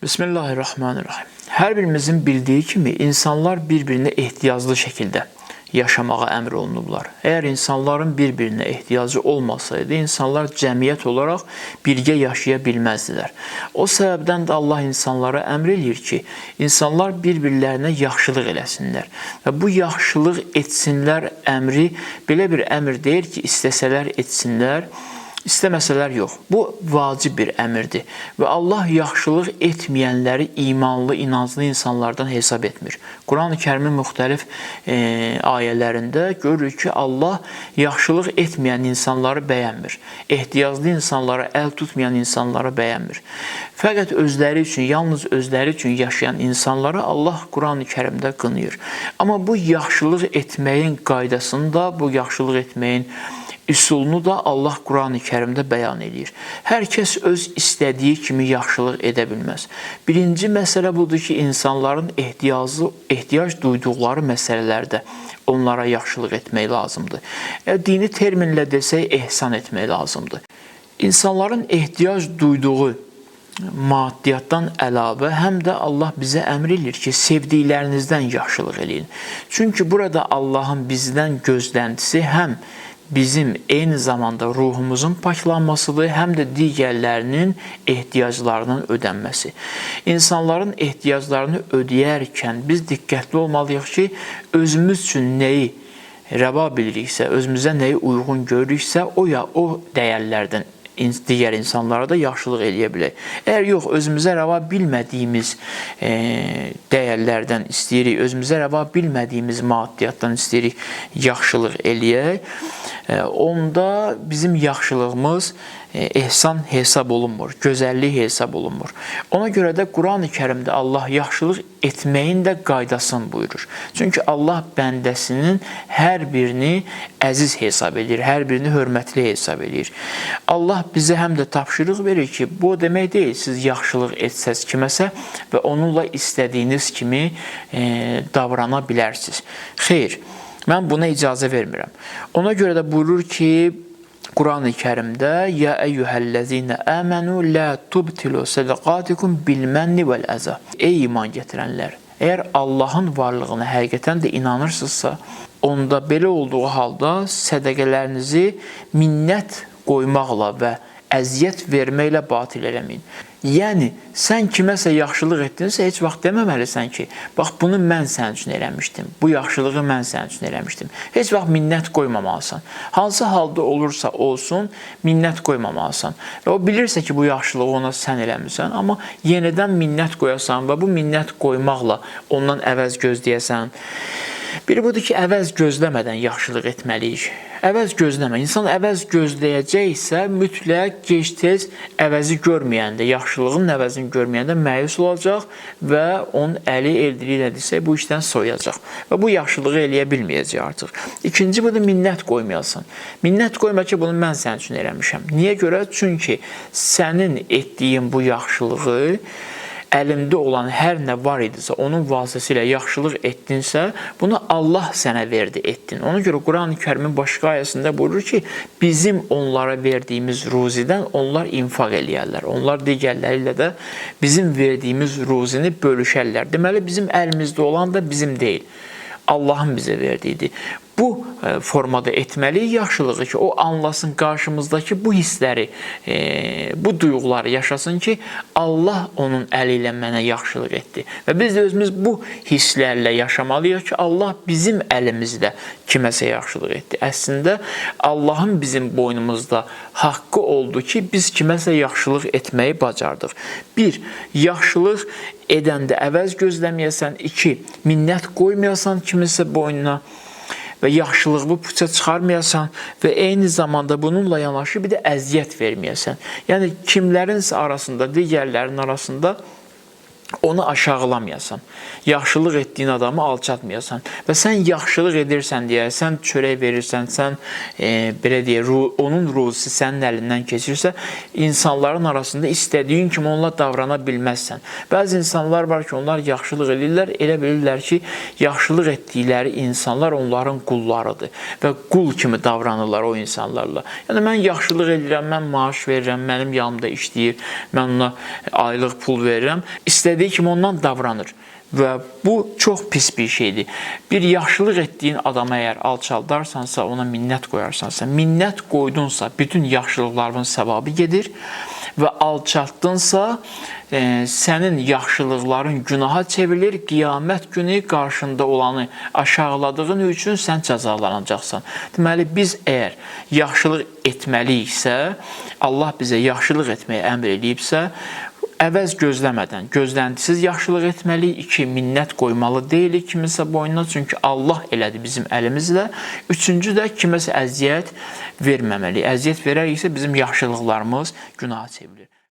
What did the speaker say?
Bismillahirrahmanirrahim. Hər birimizin bildiyi kimi insanlar bir-birinə ehtiyaclı şəkildə yaşamağa əmr olunublar. Əgər insanların bir-birinə ehtiyacı olmasaydı, insanlar cəmiyyət olaraq birgə yaşaya bilməzdilər. O səbəbdən də Allah insanlara əmr eləyir ki, insanlar bir-birlərinə yaxşılıq eləsinlər. Və bu yaxşılıq etsinlər əmri belə bir əmr deyir ki, istəsələr etsinlər, İstəməsələr yox. Bu vacib bir əmrdir və Allah yaxşılıq etməyənləri imanlı, inanclı insanlardan hesab etmir. Quran-ı Kərimin müxtəlif ayələrində görürük ki, Allah yaxşılıq etməyən insanları bəyənmir. Ehtiyaclı insanlara əl tutmayan insanları bəyənmir. Fəqət özləri üçün, yalnız özləri üçün yaşayan insanları Allah Quran-ı Kərimdə qınayır. Amma bu yaxşılıq etməyin qaydasını da, bu yaxşılıq etməyin üsulunu da Allah Quran-ı Kərimdə bəyan edir. Hər kəs öz istədiyi kimi yaxşılıq edə bilməz. Birinci məsələ budur ki, insanların ehtiyac duyduqları məsələlərdə onlara yaxşılıq etmək lazımdır. Dini terminlə desək, ehsan etmək lazımdır. İnsanların ehtiyac duyduğu maddiyyatdan əlavə həm də Allah bizə əmr edir ki, sevdiklərinizdən yaxşılıq eləyin. Çünki burada Allahın bizdən gözləntisi həm bizim eyni zamanda ruhumuzun paklanmasıdır, həm də digərlərinin ehtiyaclarının ödənməsi. İnsanların ehtiyaclarını ödəyərkən biz diqqətli olmalıyıq ki, özümüz üçün nəyi rəva biliriksə, özümüzə nəyi uyğun görürüksə, o dəyərlərdən digər insanlara da yaxşılıq eləyə bilək. Əgər yox, özümüzə rəva bilmədiyimiz dəyərlərdən istəyirik, özümüzə rəva bilmədiyimiz maddiyyatdan istəyirik yaxşılıq eləyək, onda bizim yaxşılığımız ehsan hesab olunmur, gözəllik hesab olunmur. Ona görə də Quran-ı Kərimdə Allah yaxşılıq etməyin də qaydasını buyurur. Çünki Allah bəndəsinin hər birini əziz hesab edir, hər birini hörmətli hesab edir. Allah bizə həm də tapşırıq verir ki, bu demək deyil, siz yaxşılıq etsəz kiməsə və onunla istədiyiniz kimi davrana bilərsiniz. Xeyr, mən buna icazə vermirəm. Ona görə də buyurur ki, Quran-ı Kərimdə Ya eyyuhəl-ləzinə əmənu lə tubtilu sədəqatikum bil-mənni vəl-əzə. Ey iman gətirənlər, əgər Allahın varlığına həqiqətən də inanırsınızsa, onda belə olduğu halda sədəqələrinizi minnət qoymaqla və əziyyət verməklə batil eləməyin. Yəni, sən kiməsə yaxşılıq etdinsə, heç vaxt deməməlisən ki, bax, bunu mən sənin üçün eləmişdim, bu yaxşılığı mən sənin üçün eləmişdim. Heç vaxt minnət qoymamalısan. Hansı halda olursa olsun, minnət qoymamalısan. Və o bilirsə ki, bu yaxşılığı ona sən eləmirsən, amma yenidən minnət qoyasan və bu minnət qoymaqla ondan əvəz gözləyəsən. Biri budur ki, əvəz gözləmədən yaxşılıq etməliyik. Əvəz gözləmə. İnsan əvəz gözləyəcəksə, mütləq gec-tez əvəzi görməyəndə, yaxşılığın əvəzini görməyəndə məyus olacaq və onun əli eldirilədirsə, bu işdən soyacaq. Və bu yaxşılığı eləyə bilməyəcək artıq. İkinci budur, minnət qoymayasan. Minnət qoyma ki, bunu mən sənin üçün eləmişəm. Niyə görə? Çünki sənin etdiyin bu yaxşılığı əlində olan hər nə var idisə, onun vasitəsilə yaxşılıq etdinsə, bunu Allah sənə verdi, etdin. Ona görə Quran-ı Kərimin başqa ayəsində buyurur ki, bizim onlara verdiyimiz ruzidən onlar infaq eləyərlər. Onlar digərləri ilə də bizim verdiyimiz ruzini bölüşərlər. Deməli, bizim əlimizdə olan da bizim deyil. Allahın bizə verdiyidir. Bu formada etməliyik yaxşılığı ki, o anlasın qarşımızdakı bu hissləri, bu duyğuları yaşasın ki, Allah onun əli ilə mənə yaxşılıq etdi. Və biz də özümüz bu hisslərlə yaşamalıyıq ki, Allah bizim əlimizdə kiməsə yaxşılıq etdi. Əslində, Allahın bizim boynumuzda haqqı oldu ki, biz kiməsə yaxşılıq etməyi bacardıq. 1. Yaxşılıq edəndə əvəz gözləməyəsən. 2. Minnət qoymayasan kimisə boynuna və yaxşılığı puça çıxarmayasan və eyni zamanda bununla yanaşı bir də əziyyət verməyəsən. Yəni, kimlərinsə arasında, digərlərin arasında onu aşağılamayasan, yaxşılıq etdiyin adamı alçatmayasan və sən yaxşılıq edirsən deyə, sən çörək verirsən, sən belə deyə, onun ruzisi sənin əlindən keçirsə, insanların arasında istədiyin kimi onunla davrana bilməzsən. Bəzi insanlar var ki, onlar yaxşılıq edirlər, elə bilirlər ki, yaxşılıq etdikləri insanlar onların qullarıdır və qul kimi davranırlar o insanlarla. Yəni, mən yaxşılıq edirəm, mən maaş verirəm, mənim yanımda işləyir, mən ona aylıq pul verirəm. İstədiyi kimi ondan davranır və bu çox pis bir şeydir. Bir yaxşılıq etdiyin adama əgər alçaldarsansa, ona minnət qoyarsansa, minnət qoydunsa, bütün yaxşılıqların səvabı gedir və alçaltdınsa, sənin yaxşılıqların günaha çevrilir, qiyamət günü qarşında olanı aşağıladığın üçün sən cəzalanacaqsan. Deməli, biz əgər yaxşılıq etməliyiksə, Allah bizə yaxşılıq etməyə əmr edibsə, əvəz gözləmədən, gözləntisiz yaxşılıq etməliyik. 2, minnət qoymalı deyilik kiminsə boynuna, çünki Allah elədi bizim əlimizlə. 3-cü də kiməsə əziyyət verməməli. Əziyyət verəriksə bizim yaxşılıqlarımız günaha çevrilir.